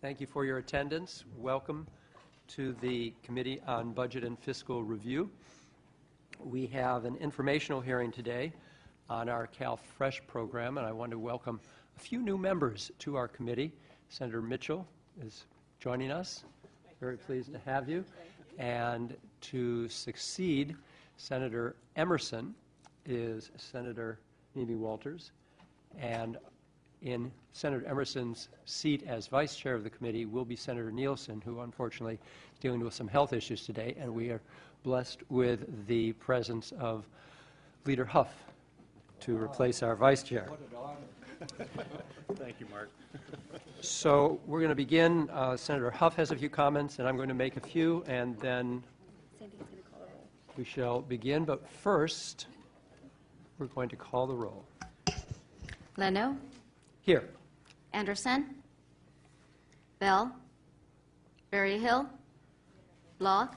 Thank you for your attendance. Welcome to the Committee on Budget and Fiscal Review. We have an informational hearing today on our CalFresh program, and I want to welcome a few new members to our committee. Senator Mitchell is joining us. Very pleased to have you. And to succeed Senator Emerson is Senator Mimi Walters. And in Senator Emerson's seat as vice chair of the committee will be Senator Nielsen, who unfortunately is dealing with some health issues today, and we are blessed with the presence of Leader Huff to replace our vice chair. What an honor. Thank you, Mark. So we're going to begin. Senator Huff has a few comments, and I'm going to make a few, and then we shall begin. But first, we're going to call the roll. Leno? Here. Anderson? Bell? Berryhill? Block?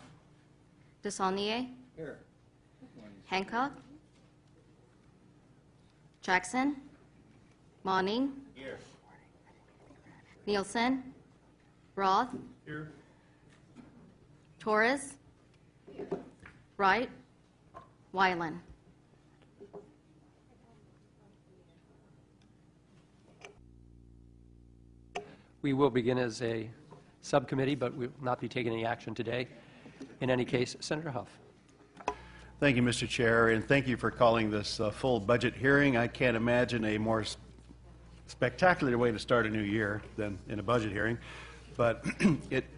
Desaulnier? Here. Hancock? Jackson? Monning? Here. Nielsen? Roth? Here. Torres? Wright? Weiland? We will begin as a subcommittee, but we will not be taking any action today. In any case, Senator Huff. Thank you, Mr. Chair, and thank you for calling this full budget hearing. I can't imagine a more spectacular way to start a new year than in a budget hearing, but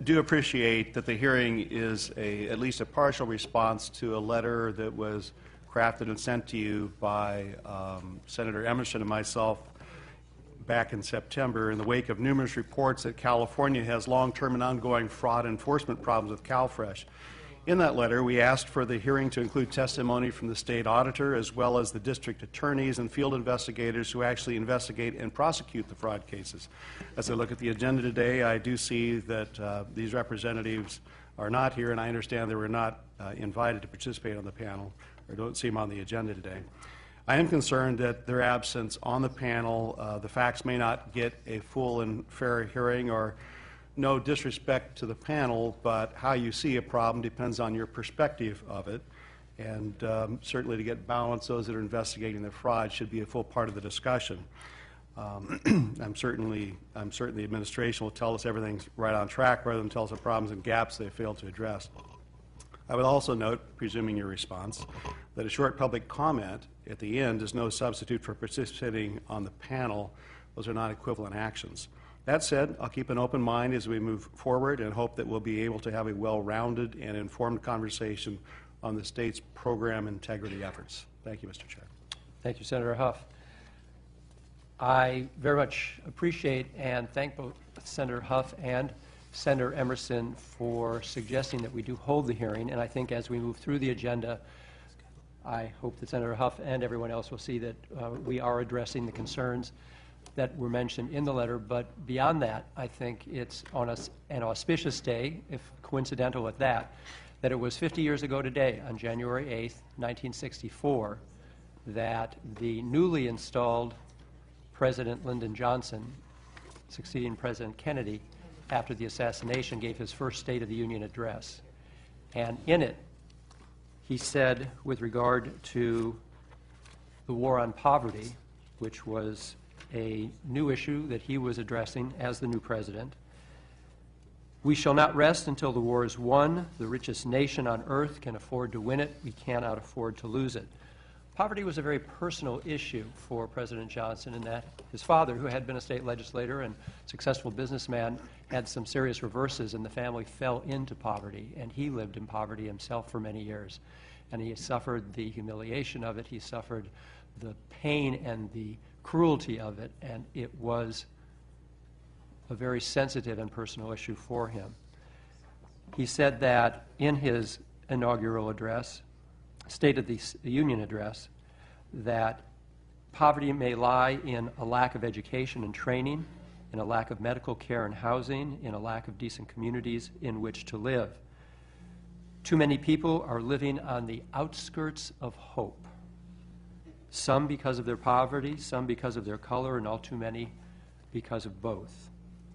do appreciate that the hearing is at least a partial response to a letter that was crafted and sent to you by Senator Emerson and myself back in September in the wake of numerous reports that California has long-term and ongoing fraud enforcement problems with CalFresh. In that letter, we asked for the hearing to include testimony from the state auditor as well as the district attorneys and field investigators who actually investigate and prosecute the fraud cases. As I look at the agenda today, I do see that these representatives are not here, and I understand they were not invited to participate on the panel or don't see them on the agenda today. I am concerned that their absence on the panel, the facts may not get a full and fair hearing, or no disrespect to the panel, but how you see a problem depends on your perspective of it. And certainly to get balance, those that are investigating the fraud should be a full part of the discussion. I'm certain the administration will tell us everything's right on track rather than tell us the problems and gaps they failed to address. I would also note, presuming your response, that a short public comment at the end is no substitute for participating on the panel. Those are not equivalent actions. That said, I'll keep an open mind as we move forward and hope that we'll be able to have a well-rounded and informed conversation on the state's program integrity efforts. Thank you, Mr. Chair. Thank you, Senator Huff. I very much appreciate and thank both Senator Huff and Senator Emerson for suggesting that we do hold the hearing, and I think as we move through the agenda, I hope that Senator Huff and everyone else will see that we are addressing the concerns that were mentioned in the letter, but beyond that, I think it's on an auspicious day, if coincidental at that it was 50 years ago today, on January 8th, 1964, that the newly installed President Lyndon Johnson, succeeding President Kennedy, after the assassination, gave his first State of the Union address. And in it, he said, with regard to the war on poverty, which was a new issue that he was addressing as the new president, "We shall not rest until the war is won. The richest nation on earth can afford to win it. We cannot afford to lose it." Poverty was a very personal issue for President Johnson, in that his father, who had been a state legislator and successful businessman, had some serious reverses, and the family fell into poverty, and he lived in poverty himself for many years. And he suffered the humiliation of it, he suffered the pain and the cruelty of it, and it was a very sensitive and personal issue for him. He said that in his inaugural address, State of the Union address, that poverty may lie in a lack of education and training, in a lack of medical care and housing, in a lack of decent communities in which to live. Too many people are living on the outskirts of hope, some because of their poverty, some because of their color, and all too many because of both.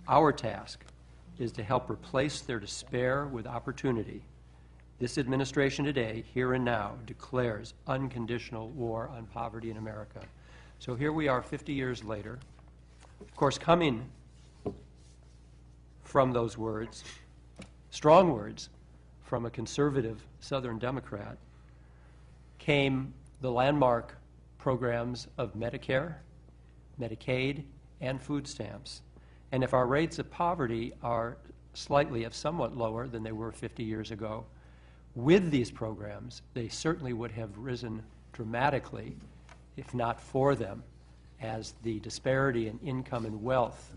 Our task is to help replace their despair with opportunity. This administration today, here and now, declares unconditional war on poverty in America. So here we are 50 years later. Of course, coming from those words, strong words, from a conservative Southern Democrat, came the landmark programs of Medicare, Medicaid, and food stamps. And if our rates of poverty are slightly, if somewhat lower than they were 50 years ago, with these programs, they certainly would have risen dramatically, if not for them, as the disparity in income and wealth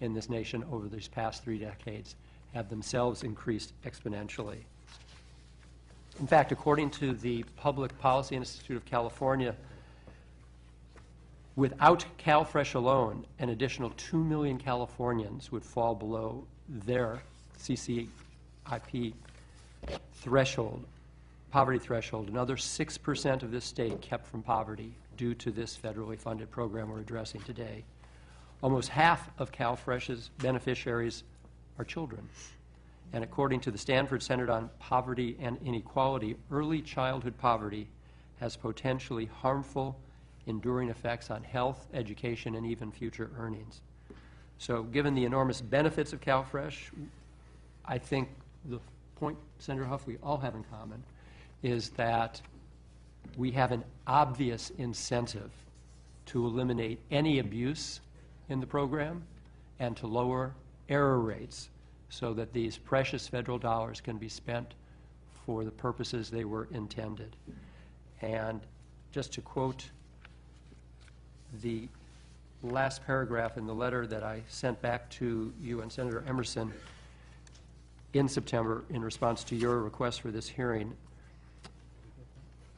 in this nation over these past 3 decades have themselves increased exponentially. In fact, according to the Public Policy Institute of California, without CalFresh alone, an additional 2 million Californians would fall below their CCIP threshold, poverty threshold. Another 6% of this state kept from poverty due to this federally funded program we're addressing today. Almost half of CalFresh's beneficiaries are children. And according to the Stanford Center on Poverty and Inequality, early childhood poverty has potentially harmful, enduring effects on health, education, and even future earnings. So given the enormous benefits of CalFresh, I think the point, Senator Huff, we all have in common is that we have an obvious incentive to eliminate any abuse in the program and to lower error rates so that these precious federal dollars can be spent for the purposes they were intended. And just to quote the last paragraph in the letter that I sent back to you and Senator Emerson in September in response to your request for this hearing,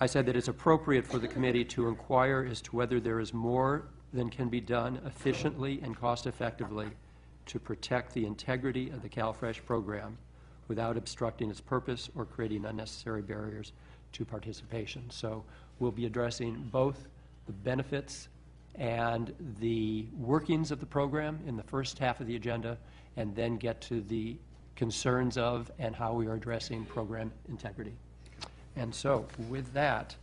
I said that it's appropriate for the committee to inquire as to whether there is more than can be done efficiently and cost-effectively to protect the integrity of the CalFresh program without obstructing its purpose or creating unnecessary barriers to participation. So we'll be addressing both the benefits and the workings of the program in the first half of the agenda, and then get to the concerns of and how we are addressing program integrity. And so with that,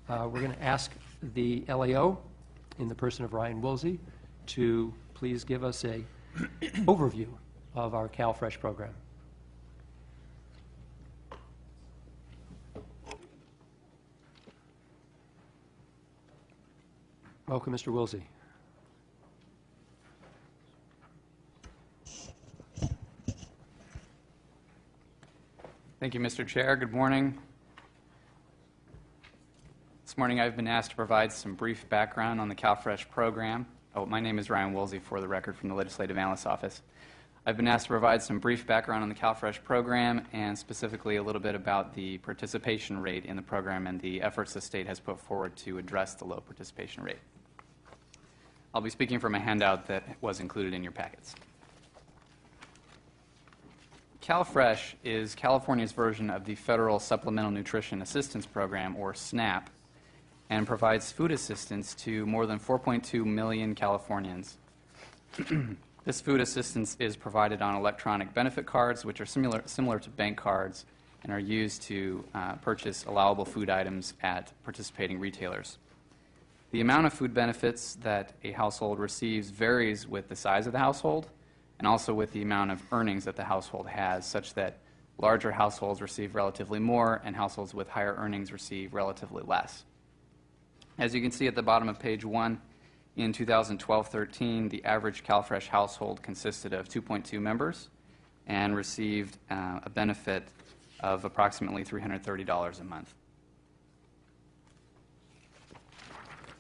we're going to ask the LAO, in the person of Ryan Woolsey, to please give us a overview of our CalFresh program. Welcome, Mr. Woolsey. Thank you, Mr. Chair. Good morning. This morning I've been asked to provide some brief background on the CalFresh program. My name is Ryan Woolsey, for the record, from the Legislative Analyst's Office. I've been asked to provide some brief background on the CalFresh program and specifically a little bit about the participation rate in the program and the efforts the state has put forward to address the low participation rate. I'll be speaking from a handout that was included in your packets. CalFresh is California's version of the Federal Supplemental Nutrition Assistance Program, or SNAP, and provides food assistance to more than 4.2 million Californians. This food assistance is provided on electronic benefit cards, which are similar to bank cards and are used to purchase allowable food items at participating retailers. The amount of food benefits that a household receives varies with the size of the household and also with the amount of earnings that the household has, such that larger households receive relatively more and households with higher earnings receive relatively less. As you can see at the bottom of page 1, in 2012-13, the average CalFresh household consisted of 2.2 members and received a benefit of approximately $330 a month.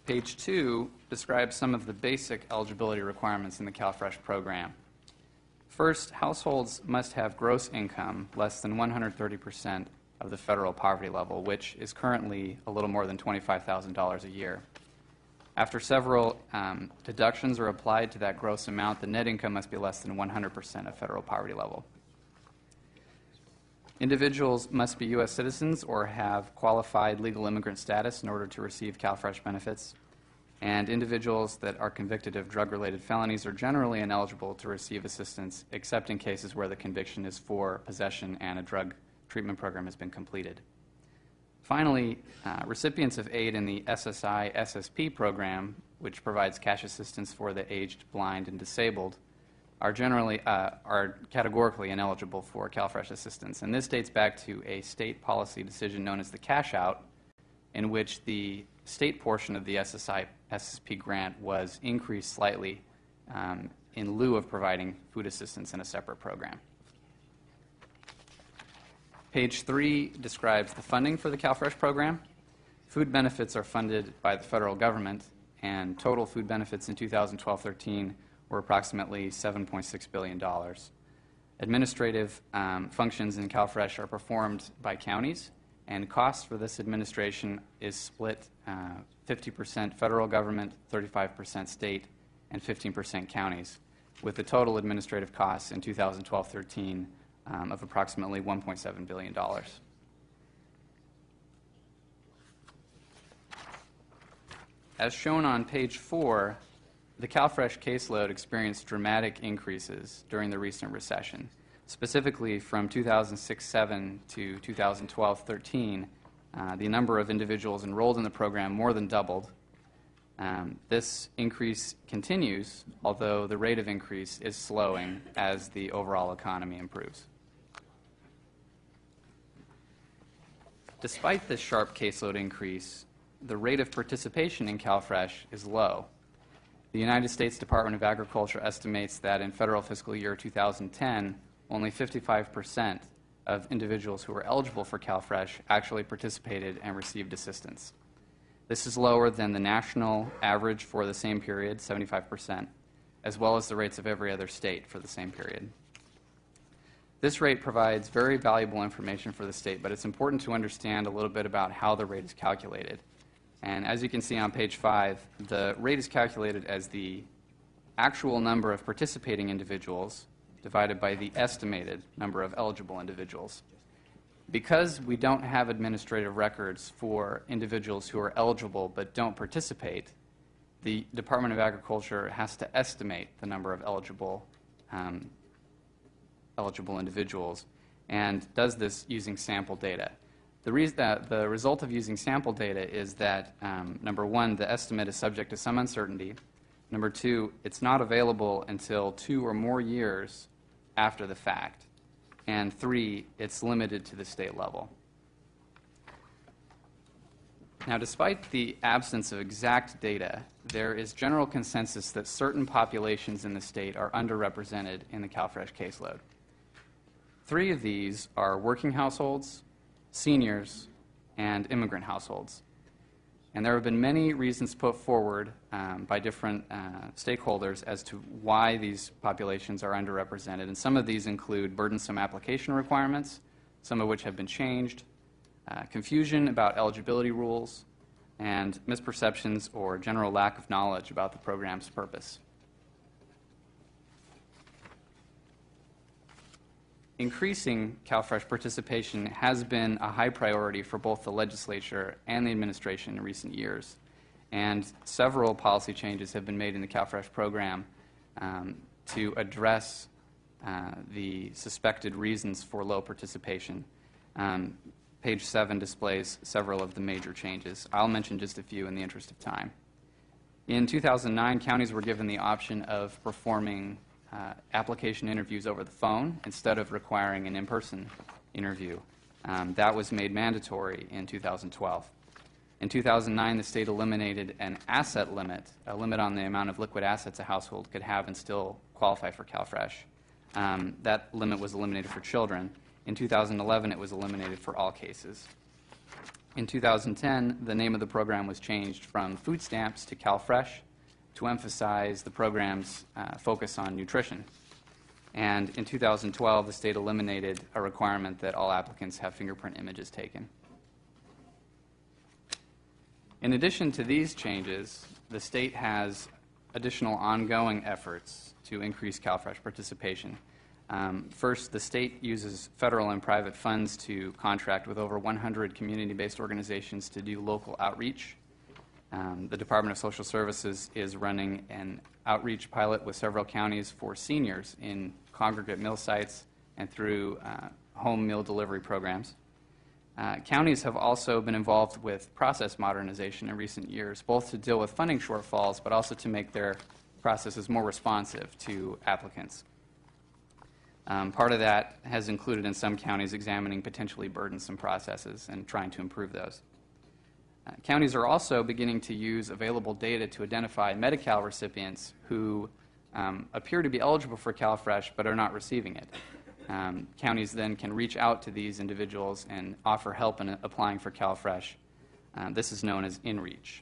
Page 2 describes some of the basic eligibility requirements in the CalFresh program. First, households must have gross income less than 130% of the federal poverty level, which is currently a little more than $25,000 a year. After several deductions are applied to that gross amount, the net income must be less than 100% of federal poverty level. Individuals must be U.S. citizens or have qualified legal immigrant status in order to receive CalFresh benefits. And individuals that are convicted of drug-related felonies are generally ineligible to receive assistance, except in cases where the conviction is for possession and a drug treatment program has been completed. Finally, recipients of aid in the SSI-SSP program, which provides cash assistance for the aged, blind, and disabled, are categorically ineligible for CalFresh assistance. And this dates back to a state policy decision known as the cash out, in which the state portion of the SSI-SSP grant was increased slightly in lieu of providing food assistance in a separate program. Page 3 describes the funding for the CalFresh program. Food benefits are funded by the federal government, and total food benefits in 2012-13 were approximately $7.6 billion. Administrative functions in CalFresh are performed by counties, and cost for this administration is split 50% federal government, 35% state, and 15% counties, with the total administrative costs in 2012-13 of approximately $1.7 billion. As shown on page 4, the CalFresh caseload experienced dramatic increases during the recent recession. Specifically, from 2006-07 to 2012-13, the number of individuals enrolled in the program more than doubled. This increase continues, although the rate of increase is slowing as the overall economy improves. Despite this sharp caseload increase, the rate of participation in CalFresh is low. The United States Department of Agriculture estimates that in federal fiscal year 2010, only 55% of individuals who were eligible for CalFresh actually participated and received assistance. This is lower than the national average for the same period, 75%, as well as the rates of every other state for the same period. This rate provides very valuable information for the state, but it's important to understand a little bit about how the rate is calculated. And as you can see on page 5, the rate is calculated as the actual number of participating individuals divided by the estimated number of eligible individuals. Because we don't have administrative records for individuals who are eligible but don't participate, the Department of Agriculture has to estimate the number of eligible individuals and does this using sample data. The result of using sample data is that, number one, the estimate is subject to some uncertainty. Number two, it's not available until 2 or more years after the fact. And 3, it's limited to the state level. Now, despite the absence of exact data, there is general consensus that certain populations in the state are underrepresented in the CalFresh caseload. 3 of these are working households, seniors, and immigrant households. And there have been many reasons put forward by different stakeholders as to why these populations are underrepresented. And some of these include burdensome application requirements, some of which have been changed, confusion about eligibility rules, and misperceptions or general lack of knowledge about the program's purpose. Increasing CalFresh participation has been a high priority for both the legislature and the administration in recent years, and several policy changes have been made in the CalFresh program to address the suspected reasons for low participation. Page 7 displays several of the major changes. I'll mention just a few in the interest of time. In 2009, counties were given the option of performing application interviews over the phone instead of requiring an in-person interview. That was made mandatory in 2012. In 2009, the state eliminated an asset limit, a limit on the amount of liquid assets a household could have and still qualify for CalFresh. That limit was eliminated for children. In 2011, it was eliminated for all cases. In 2010, the name of the program was changed from food stamps to CalFresh to emphasize the program's focus on nutrition. And in 2012, the state eliminated a requirement that all applicants have fingerprint images taken. In addition to these changes, the state has additional ongoing efforts to increase CalFresh participation. First, the state uses federal and private funds to contract with over 100 community-based organizations to do local outreach. The Department of Social Services is running an outreach pilot with several counties for seniors in congregate meal sites and through home meal delivery programs. Counties have also been involved with process modernization in recent years, both to deal with funding shortfalls, but also to make their processes more responsive to applicants. Part of that has included in some counties examining potentially burdensome processes and trying to improve those. Counties are also beginning to use available data to identify Medi-Cal recipients who appear to be eligible for CalFresh but are not receiving it. Counties then can reach out to these individuals and offer help in applying for CalFresh. This is known as InReach.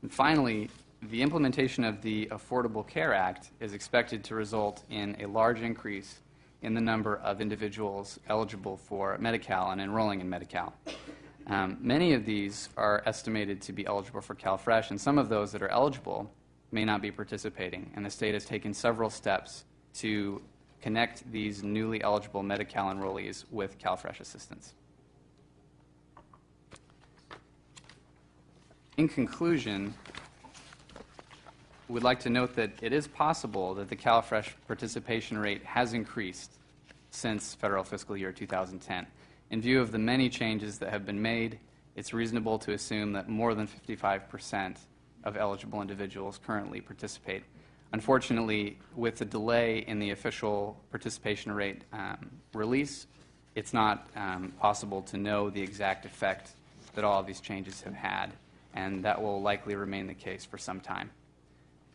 And finally, the implementation of the Affordable Care Act is expected to result in a large increase in the number of individuals eligible for Medi-Cal and enrolling in Medi-Cal. Many of these are estimated to be eligible for CalFresh, and some of those that are eligible may not be participating, and the state has taken several steps to connect these newly eligible Medi-Cal enrollees with CalFresh assistance. In conclusion, we'd like to note that it is possible that the CalFresh participation rate has increased since federal fiscal year 2010. In view of the many changes that have been made, it's reasonable to assume that more than 55% of eligible individuals currently participate. Unfortunately, with the delay in the official participation rate release, it's not possible to know the exact effect that all of these changes have had, and that will likely remain the case for some time.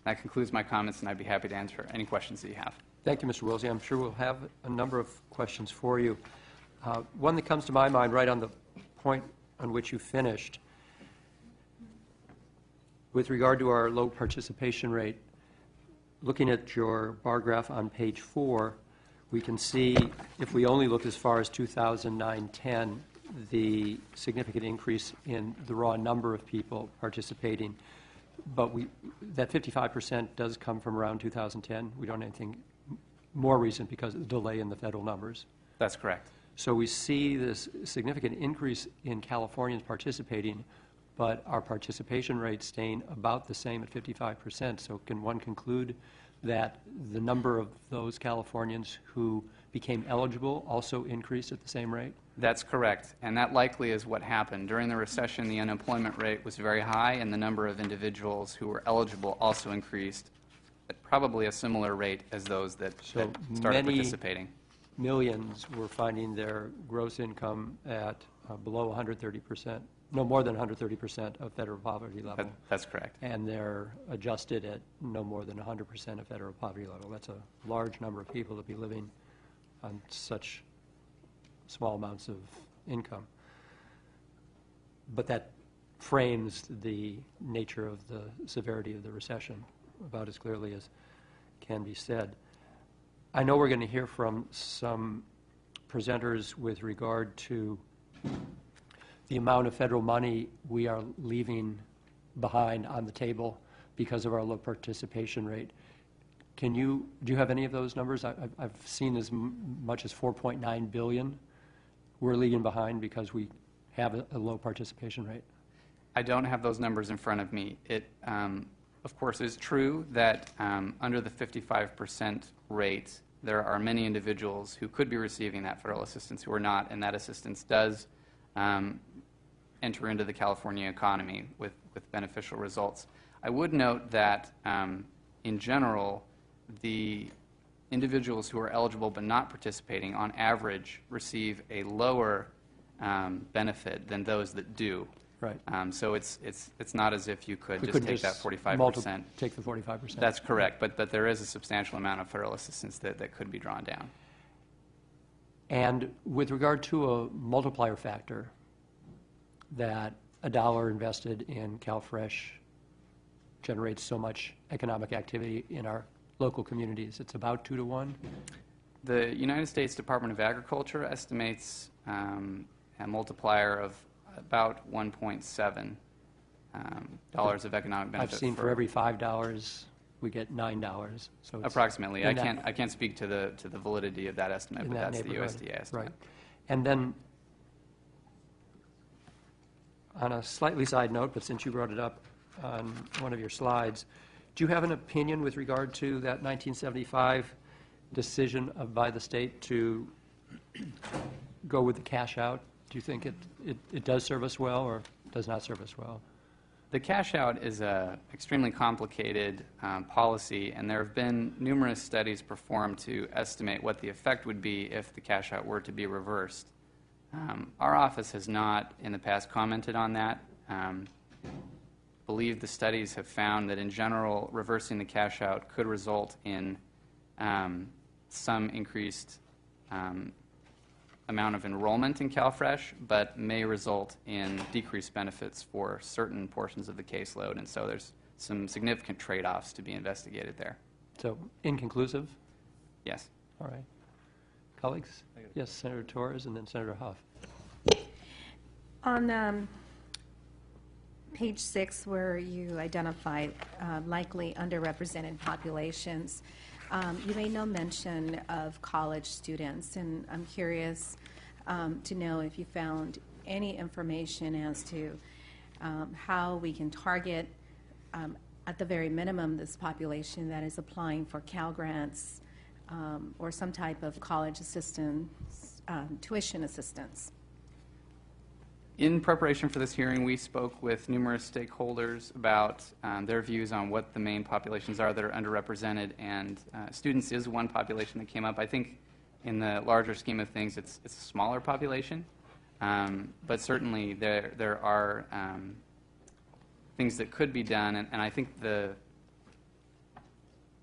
That concludes my comments, and I'd be happy to answer any questions that you have. Thank you, Mr. Wilsey. I'm sure we'll have a number of questions for you. One that comes to my mind right on the point on which you finished, with regard to our low participation rate, looking at your bar graph on page 4, we can see, if we only look as far as 2009-10, the significant increase in the raw number of people participating. But that 55% does come from around 2010. We don't have anything more recent because of the delay in the federal numbers. That's correct. So we see this significant increase in Californians participating, but our participation rate staying about the same at 55%. So can one conclude that the number of those Californians who became eligible also increased at the same rate? That's correct, and that likely is what happened. During the recession, the unemployment rate was very high, and the number of individuals who were eligible also increased at probably a similar rate as those that started participating. Millions were finding their gross income at below 130%, no more than 130% of federal poverty level. That's correct. And they're adjusted at no more than 100% of federal poverty level. That's a large number of people to be living on such small amounts of income. But that frames the nature of the severity of the recession about as clearly as can be said. I know we're going to hear from some presenters with regard to the amount of federal money we are leaving behind on the table because of our low participation rate. Do you have any of those numbers? I've seen as much as $4.9 billion we're leaving behind because we have a low participation rate. I don't have those numbers in front of me. It, of course, is true that under the 55% rate, there are many individuals who could be receiving that federal assistance who are not, and that assistance does enter into the California economy with beneficial results. I would note that, in general, the individuals who are eligible but not participating, on average, receive a lower benefit than those that do. Right. So it's not as if you could just take that 45%. Take the 45%. That's correct, but there is a substantial amount of federal assistance that could be drawn down. And with regard to a multiplier factor, that $1 invested in CalFresh generates so much economic activity in our local communities, it's about 2 to 1? The United States Department of Agriculture estimates a multiplier of about $1.7 of economic benefit. I've seen for every $5 we get $9. So it's approximately. I can't speak to the validity of that estimate, but that's the USDA estimate. Right. And then On a slightly side note, but since you brought it up on one of your slides, do you have an opinion with regard to that 1975 decision by the state to go with the cash out? Do you think it does serve us well or does not serve us well? The cash out is an extremely complicated policy, and there have been numerous studies performed to estimate what the effect would be if the cash out were to be reversed. Our office has not in the past commented on that. Believe the studies have found that in general reversing the cash out could result in some increased amount of enrollment in CalFresh, but may result in decreased benefits for certain portions of the caseload, and so there's some significant trade-offs to be investigated there. So inconclusive? Yes. All right. Colleagues? Yes, Senator Torres and then Senator Huff. On page 6, where you identify likely underrepresented populations, you made no mention of college students, and I'm curious to know if you found any information as to how we can target, at the very minimum, this population that is applying for Cal grants or some type of college assistance, tuition assistance. In preparation for this hearing, we spoke with numerous stakeholders about their views on what the main populations are that are underrepresented, and students is one population that came up. I think in the larger scheme of things, it's a smaller population, but certainly there are things that could be done, and I think the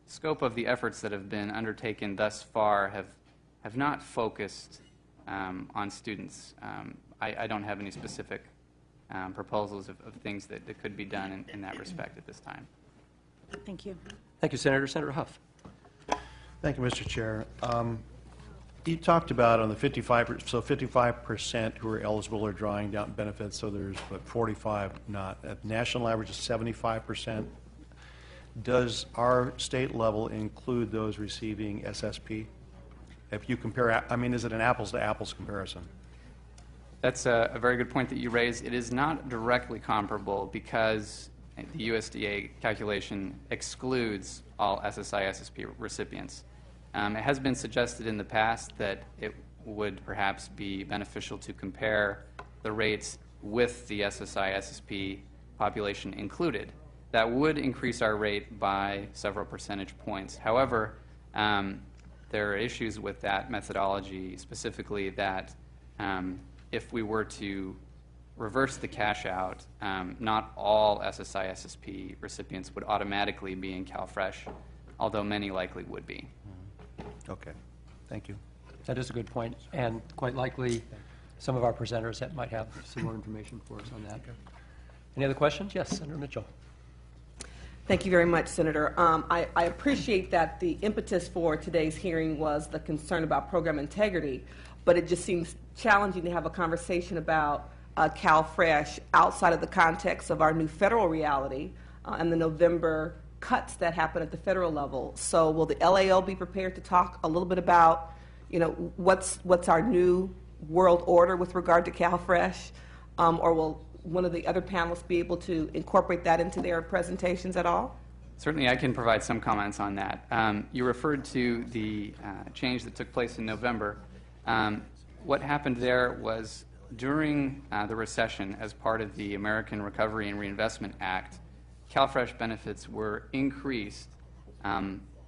scope of the efforts that have been undertaken thus far have not focused on students. I don't have any specific proposals of things that could be done in that respect at this time. Thank you. Thank you, Senator. Senator Huff. Thank you, Mr. Chair. You talked about on the 55% who are eligible are drawing down benefits, so there's, 45 not. At the national average is 75%. Does our state level include those receiving SSP? If you compare, I mean, is it an apples-to-apples comparison? That's a very good point that you raised. It is not directly comparable because the USDA calculation excludes all SSI SSP recipients. It has been suggested in the past that it would perhaps be beneficial to compare the rates with the SSI SSP population included. That would increase our rate by several percentage points. However, there are issues with that methodology, specifically that if we were to reverse the cash out, not all SSI SSP recipients would automatically be in CalFresh, although many likely would be. Okay. Thank you. That is a good point, and quite likely some of our presenters that might have some more information for us on that. Any other questions? Yes, Senator Mitchell. Thank you very much, Senator. I appreciate that the impetus for today's hearing was the concern about program integrity, but it just seems challenging to have a conversation about CalFresh outside of the context of our new federal reality and the November cuts that happen at the federal level. So will the LAO be prepared to talk a little bit about, what's our new world order with regard to CalFresh, or will one of the other panelists be able to incorporate that into their presentations at all? Certainly, I can provide some comments on that. You referred to the change that took place in November. What happened there was during the recession, as part of the American Recovery and Reinvestment Act, CalFresh benefits were increased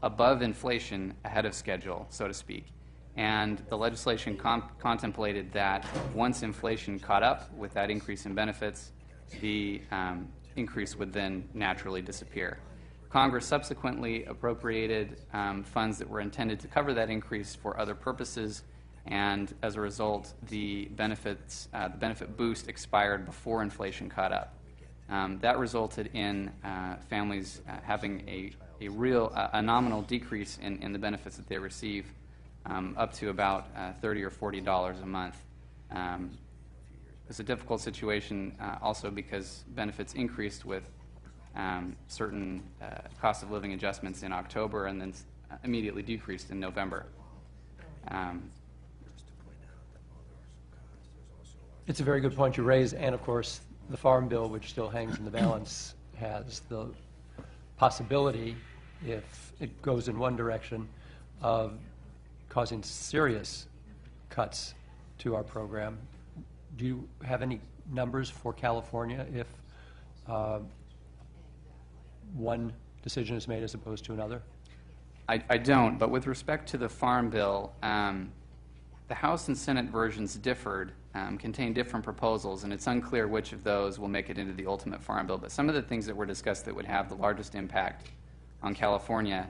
above inflation ahead of schedule, so to speak. And the legislation contemplated that once inflation caught up with that increase in benefits, the increase would then naturally disappear. Congress subsequently appropriated funds that were intended to cover that increase for other purposes, and as a result, the benefit boost expired before inflation caught up. That resulted in families having a nominal decrease in the benefits that they receive, up to about $30 or $40 a month. It's a difficult situation also because benefits increased with certain cost of living adjustments in October and then immediately decreased in November. It's a very good point you raise, and of course, the Farm Bill, which still hangs in the balance, has the possibility, if it goes in one direction, of causing serious cuts to our program. Do you have any numbers for California if one decision is made as opposed to another? I don't, but with respect to the Farm Bill, the House and Senate versions differed, contain different proposals, and it's unclear which of those will make it into the ultimate Farm Bill. But some of the things that were discussed that would have the largest impact on California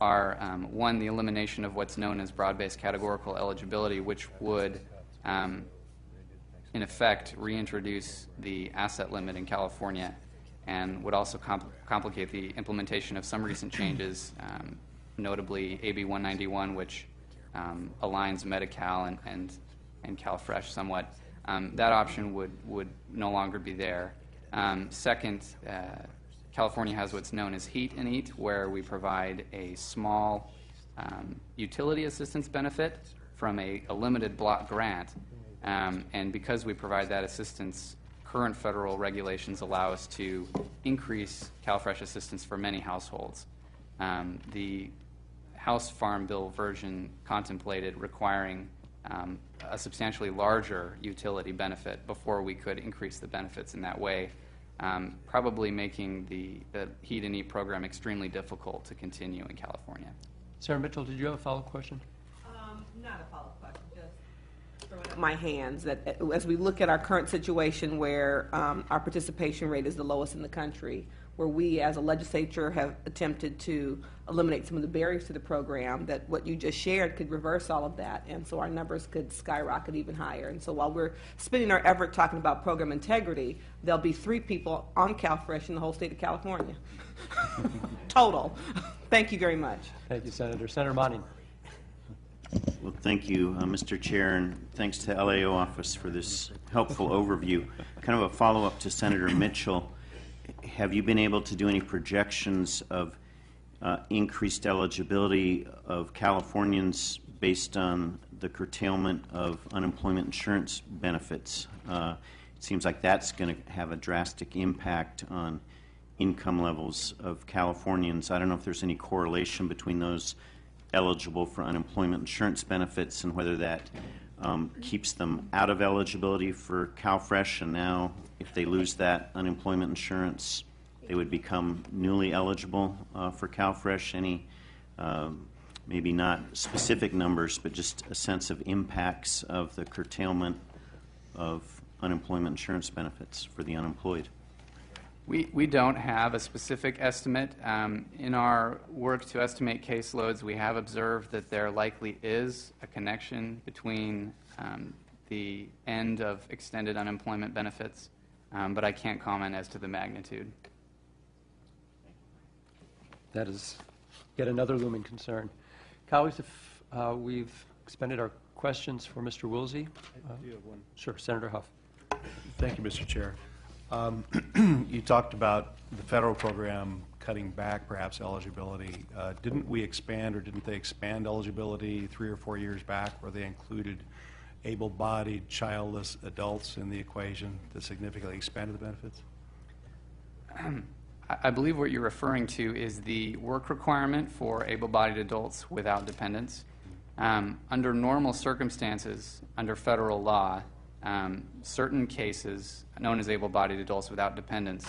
are, one, the elimination of what's known as broad-based categorical eligibility, which would, in effect, reintroduce the asset limit in California, and would also complicate the implementation of some recent changes, notably AB 191, which aligns Medi-Cal and CalFresh somewhat. That option would no longer be there. Second, California has what's known as Heat and Eat, where we provide a small utility assistance benefit from a limited block grant. And because we provide that assistance, current federal regulations allow us to increase CalFresh assistance for many households. The House Farm Bill version contemplated requiring a substantially larger utility benefit before we could increase the benefits in that way, probably making the Heat and Eat program extremely difficult to continue in California. Senator Mitchell, did you have a follow-up question? Not a follow-up question, just throwing up my hands that as we look at our current situation where our participation rate is the lowest in the country, where we as a legislature have attempted to eliminate some of the barriers to the program, that what you just shared could reverse all of that, and so our numbers could skyrocket even higher. And so while we're spending our effort talking about program integrity, there'll be 3 people on CalFresh in the whole state of California. Total. Thank you very much. Thank you, Senator. Senator Monning. Well, thank you, Mr. Chair, and thanks to LAO office for this helpful overview. Kind of a follow-up to Senator Mitchell. Have you been able to do any projections of increased eligibility of Californians based on the curtailment of unemployment insurance benefits? It seems like that's going to have a drastic impact on income levels of Californians. I don't know if there's any correlation between those eligible for unemployment insurance benefits and whether that keeps them out of eligibility for CalFresh, and now if they lose that unemployment insurance, they would become newly eligible for CalFresh. Any, maybe not specific numbers, but just a sense of impacts of the curtailment of unemployment insurance benefits for the unemployed? We don't have a specific estimate. In our work to estimate caseloads, we have observed that there likely is a connection between the end of extended unemployment benefits, but I can't comment as to the magnitude. That is yet another looming concern. Colleagues, if we've expended our questions for Mr. Woolsey. Do you have one? Sure, Senator Huff. Thank you, Mr. Chair. You talked about the federal program cutting back perhaps eligibility. Didn't we expand, or didn't they expand eligibility 3 or 4 years back, where they included able-bodied, childless adults in the equation that significantly expanded the benefits? I believe what you're referring to is the work requirement for able-bodied adults without dependents. Under normal circumstances, under federal law, certain cases, known as able-bodied adults without dependents,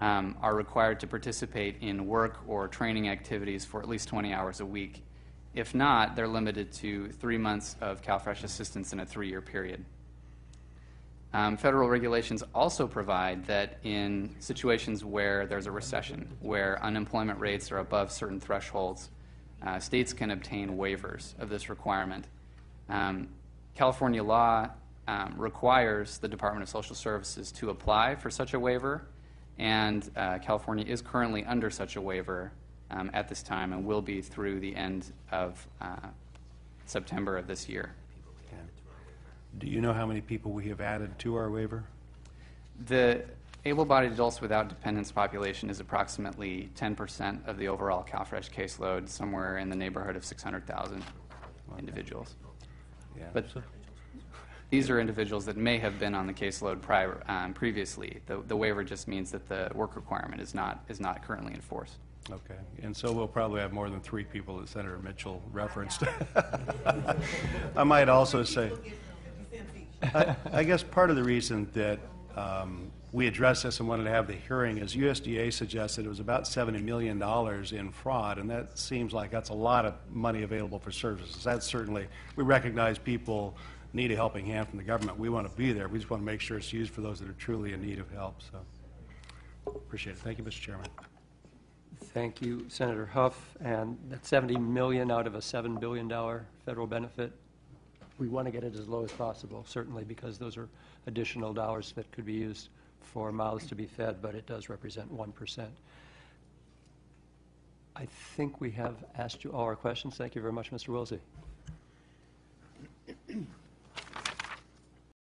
are required to participate in work or training activities for at least 20 hours a week. If not, they're limited to 3 months of CalFresh assistance in a 3-year period. Federal regulations also provide that in situations where there's a recession, where unemployment rates are above certain thresholds, states can obtain waivers of this requirement. California law requires the Department of Social Services to apply for such a waiver, and California is currently under such a waiver at this time and will be through the end of September of this year. Do you know how many people we have added to our waiver? The able-bodied adults without dependents population is approximately 10% of the overall CalFresh caseload, somewhere in the neighborhood of 600,000 individuals. Yeah. But These are individuals that may have been on the caseload previously. The waiver just means that the work requirement is not currently in force. Okay, and so we'll probably have more than 3 people that Senator Mitchell referenced. I might also say, I guess part of the reason that we addressed this and wanted to have the hearing is USDA suggested it was about $70 million in fraud, and that seems like that's a lot of money available for services. That's certainly, we recognize people need a helping hand from the government. We want to be there. We just want to make sure it's used for those that are truly in need of help. So, appreciate it. Thank you, Mr. Chairman. Thank you, Senator Huff. And that $70 million out of a $7 billion federal benefit, we want to get it as low as possible, certainly because those are additional dollars that could be used for mouths to be fed, but it does represent 1%. I think we have asked you all our questions. Thank you very much, Mr. Wilsey.